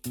All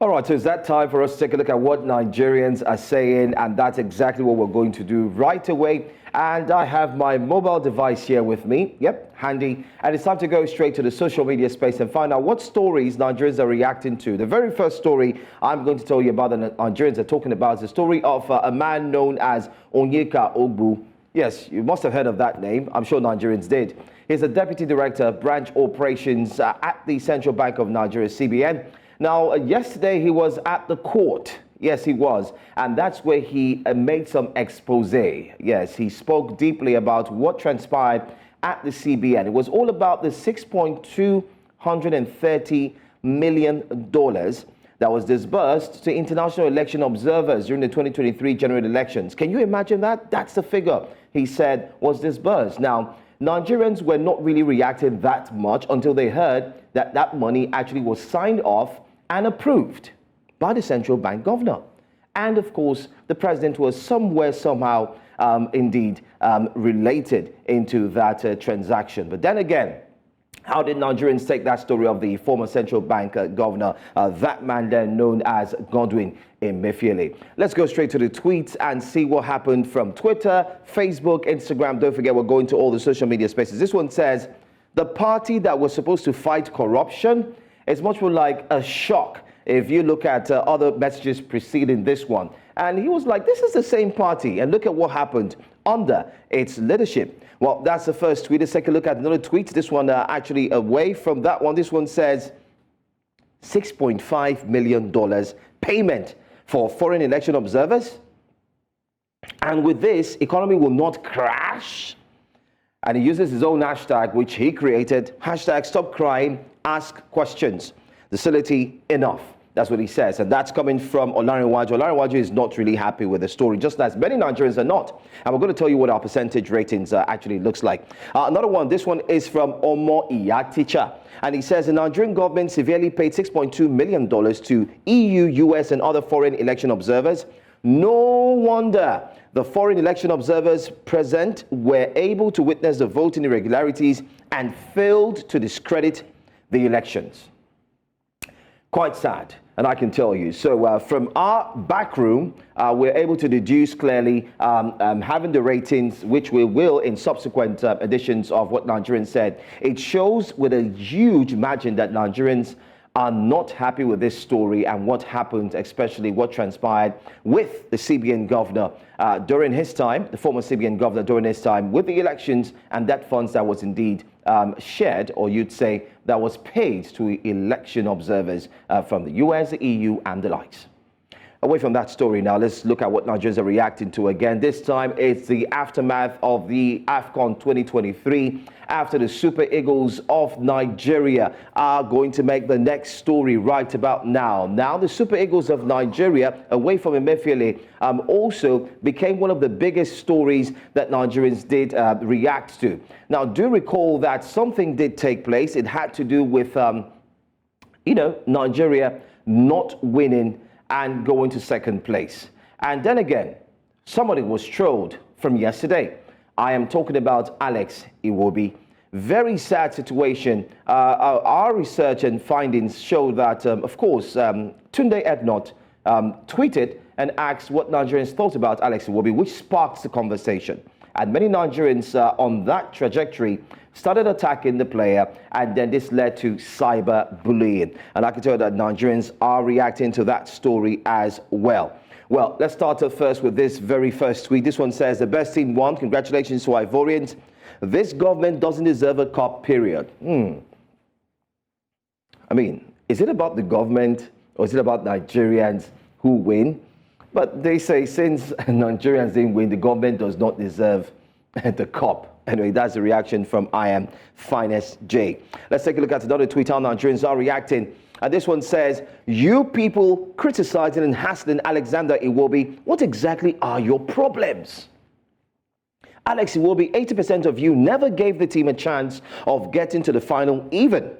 right, so it's that time for us to take a look at what Nigerians are saying, and that's exactly what we're going to do right away. And I have my mobile device here with me, handy, and it's time to go straight to the social media space and find out what stories Nigerians are reacting to. The very first story I'm going to tell you about that Nigerians are talking about is the story of a man known as Onyeka Ogbu. Yes, you must have heard of that name. I'm sure Nigerians did. He's a deputy director, branch operations at the Central Bank of Nigeria, CBN. Now, yesterday he was at the court. Yes, he was. And that's where he made some expose. Yes, he spoke deeply about what transpired at the CBN. It was all about the $6.230 million that was disbursed to international election observers during the 2023 general elections. Can you imagine that? That's the figure he said was disbursed. Now, Nigerians were not really reacting that much until they heard that that money actually was signed off and approved by the central bank governor. And of course, the president was somehow related into that transaction. But then again, how did Nigerians take that story of the former central bank governor, that man then known as Godwin Emefiele? Let's go straight to the tweets and see what happened from Twitter, Facebook, Instagram. Don't forget, we're going to all the social media spaces. This one says, the party that was supposed to fight corruption is much more like a shock if you look at other messages preceding this one. And he was like, this is the same party, and look at what happened under its leadership. Well, that's the first tweet. Let's take a look at another tweet. This one actually away from that one. This one says $6.5 million payment for foreign election observers. And with this, economy will not crash. And he uses his own hashtag, which he created, hashtag stop crying, ask questions. Facility enough. That's what he says. And that's coming from Olarinwaju. Olarinwaju is not really happy with the story, just as many Nigerians are not. And we're going to tell you what our percentage ratings actually looks like. Another one, this one is from Omo Iyaticha. And he says the Nigerian government severely paid $6.2 million to EU, US, and other foreign election observers. No wonder the foreign election observers present were able to witness the voting irregularities and failed to discredit the elections. Quite sad, and I can tell you. So from our back room, we're able to deduce clearly having the ratings, which we will in subsequent editions of What Nigerians Said. It shows with a huge margin that Nigerians are not happy with this story and what happened, especially what transpired with the CBN governor during his time, the former CBN governor during his time with the elections, and that funds that was indeed shared, or you'd say that was paid to election observers from the US, the EU, and the likes. Away from that story now, let's look at what Nigerians are reacting to again. This time, it's the aftermath of the AFCON 2023, after the Super Eagles of Nigeria are going to make the next story right about now. Now, the Super Eagles of Nigeria, away from Emefiele, also became one of the biggest stories that Nigerians did react to. Now, do recall that something did take place. It had to do with, Nigeria not winning and going to second place. And then again, somebody was trolled from yesterday. I am talking about Alex Iwobi. Very sad situation. Our research and findings show that, of course, Tunde Ednot tweeted and asked what Nigerians thought about Alex Iwobi, which sparked the conversation. And many Nigerians on that trajectory started attacking the player, and then this led to cyber bullying. And I can tell you that Nigerians are reacting to that story as well. Well, let's start off first with this very first tweet. This one says, the best team won. Congratulations to Ivorians. This government doesn't deserve a cup, period. I mean, is it about the government or is it about Nigerians who win? But they say since Nigerians didn't win, the government does not deserve the cup. Anyway, that's the reaction from I Am Finest J. Let's take a look at another tweet how Nigerians are reacting. And this one says, you people criticizing and hassling Alexander Iwobi, what exactly are your problems? Alex Iwobi, 80% of you never gave the team a chance of getting to the final even.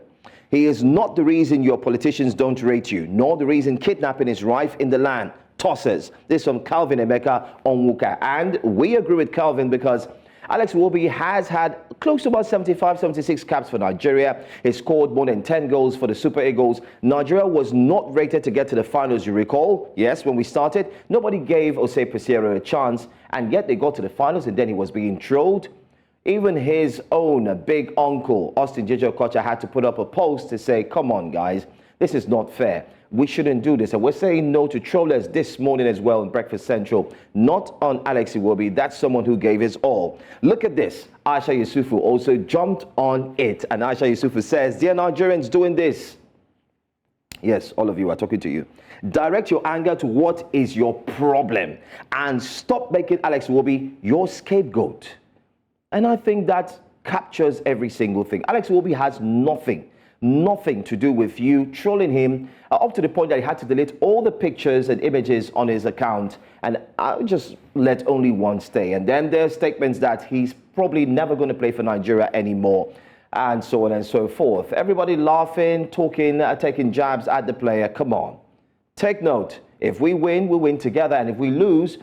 He is not the reason your politicians don't rate you, nor the reason kidnapping is rife in the land. tossers. This is from Calvin Emeka Onwuka. And we agree with Calvin because Alex Iwobi has had close to about 75, 76 caps for Nigeria. He scored more than 10 goals for the Super Eagles. Nigeria was not rated to get to the finals, you recall. Yes, when we started, nobody gave Osei Peseiro a chance, and yet they got to the finals, and then he was being trolled. Even his own big uncle, Austin Jeje Okocha, had to put up a post to say, come on, guys, this is not fair. We shouldn't do this. And we're saying no to trollers this morning as well in Breakfast Central. Not on Alex Iwobi. That's someone who gave his all. Look at this. Aisha Yusufu also jumped on it. And Aisha Yusufu says, dear Nigerians doing this. Yes, all of you are talking to you. Direct your anger to what is your problem and stop making Alex Iwobi your scapegoat. And I think that captures every single thing. Alex Iwobi has nothing to do with you trolling him up to the point that he had to delete all the pictures and images on his account, and I'll just let only one stay. And then there are statements that he's probably never going to play for Nigeria anymore, and so on and so forth. Everybody laughing, talking, taking jabs at the player. Come on, take note. If we win, we win together. And if we lose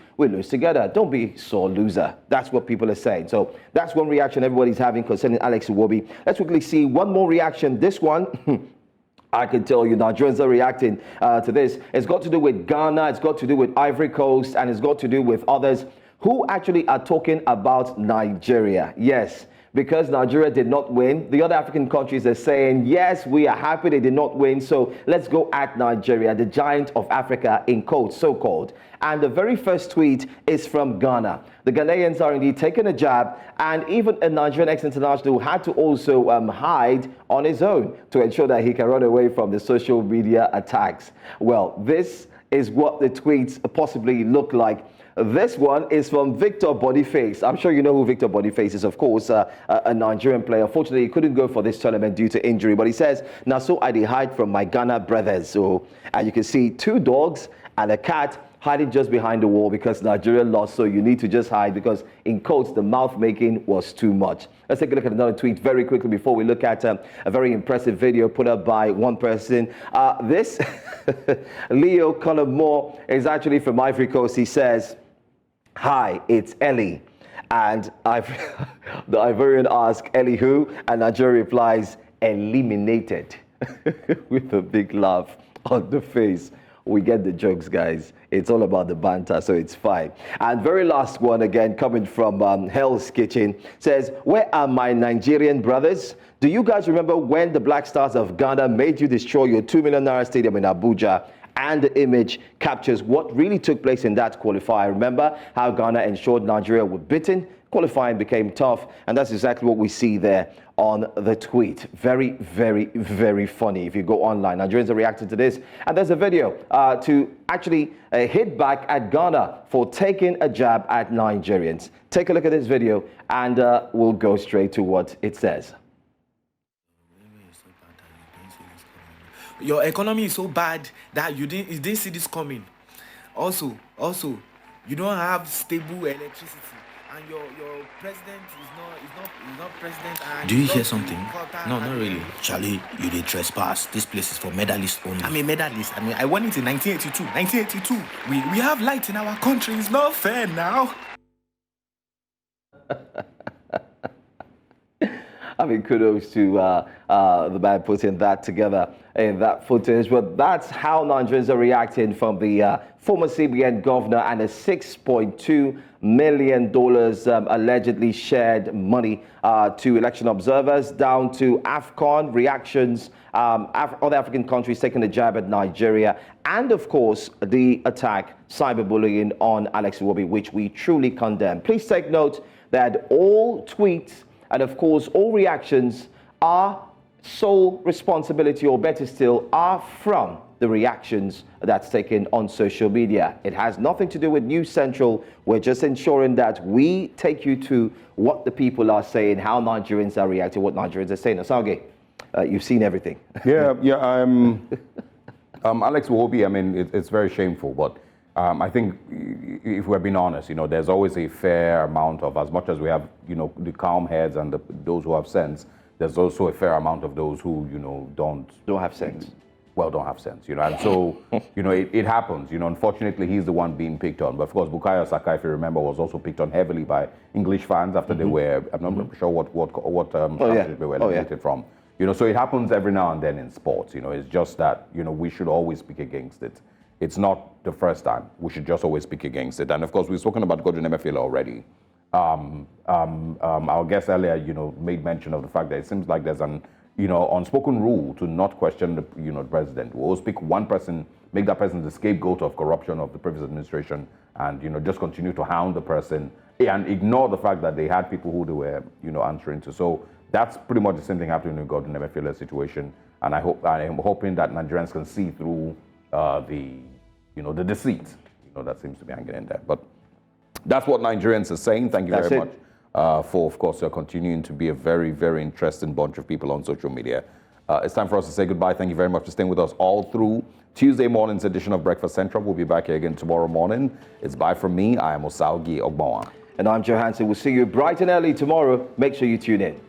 together. Don't be sore loser. That's what people are saying. So that's one reaction everybody's having concerning Alex Iwobi. Let's quickly see one more reaction. This one, I can tell you Nigerians are reacting to this. It's got to do with Ghana. It's got to do with Ivory Coast. And it's got to do with others who actually are talking about Nigeria. Yes. Because Nigeria did not win, the other African countries are saying, yes, we are happy they did not win, so let's go at Nigeria, the giant of Africa, in quotes, so-called. And the very first tweet is from Ghana. The Ghanaians are indeed taking a jab, and even a Nigerian ex-international had to also hide on his own to ensure that he can run away from the social media attacks. Well, this is what the tweets possibly look like. This one is from Victor Boniface. I'm sure you know who Victor Boniface is, of course, a Nigerian player. Unfortunately, he couldn't go for this tournament due to injury. But he says, now so I did hide from my Ghana brothers. So, and you can see 2 dogs and a cat hiding just behind the wall because Nigeria lost. So you need to just hide because, in quotes, the mouth making was too much. Let's take a look at another tweet very quickly before we look at a very impressive video put up by one person. This Leo Colomore is actually from Ivory Coast. He says, hi, it's Ellie. And the Ivorian asks, Ellie who? And Nigeria replies, eliminated. With a big laugh on the face. We get the jokes, guys. It's all about the banter, so it's fine. And very last one, again, coming from Hell's Kitchen, says, where are my Nigerian brothers? Do you guys remember when the Black Stars of Ghana made you destroy your 2 million naira stadium in Abuja? And the image captures what really took place in that qualifier. Remember how Ghana ensured Nigeria were beaten? Qualifying became tough, and that's exactly what we see there on the tweet. Very, very, very funny. If you go online, Nigerians are reacting to this. And there's a video to actually hit back at Ghana for taking a jab at Nigerians. Take a look at this video, and we'll go straight to what it says. Your economy is so bad that you didn't see this coming. Also, you don't have stable electricity, and your president is not president. And do you hear something? No, not really. Charlie, you did trespass. This place is for medalists only. I'm a medalist. I won it in 1982. 1982. We have light in our country. It's not fair now. I mean, kudos to the man putting that together in that footage. But that's how Nigerians are reacting from the former CBN governor and a $6.2 million allegedly shared money to election observers, down to AFCON reactions, other African countries taking a jab at Nigeria, and of course, the attack, cyberbullying on Alex Iwobi, which we truly condemn. Please take note that all tweets and of course, all reactions are sole responsibility, or better still, are from the reactions that's taken on social media. It has nothing to do with News Central. We're just ensuring that we take you to what the people are saying, how Nigerians are reacting, what Nigerians are saying. Osage, you've seen everything. Yeah. Alex Iwobi, I mean, it's very shameful, but I think if we're being honest, there's always a fair amount of, as much as we have, the calm heads and those who have sense, there's also a fair amount of those who, don't have sense. well, don't have sense, and so, it happens, unfortunately, he's the one being picked on. But of course, Bukayo Saka, if you remember, was also picked on heavily by English fans after they were, I'm not sure what championship they were eliminated from. So it happens every now and then in sports, it's just that, we should always speak against it. It's not the first time. We should just always speak against it. And of course, we've spoken about Godwin Emefiele already. Our guest earlier, made mention of the fact that it seems like there's an unspoken rule to not question the president. We always pick one person, make that person the scapegoat of corruption of the previous administration, and just continue to hound the person and ignore the fact that they had people who they were answering to. So that's pretty much the same thing happening in the Godwin Emefiele situation. And I am hoping that Nigerians can see through the deceit that seems to be hanging in there. But that's what Nigerians are saying. Thank you very much. For, of course, continuing to be a very, very interesting bunch of people on social media. It's time for us to say goodbye. Thank you very much for staying with us all through Tuesday morning's edition of Breakfast Central. We'll be back here again tomorrow morning. It's bye from me. I am Onyeka Ogbu. And I'm Joe Hansen. We'll see you bright and early tomorrow. Make sure you tune in.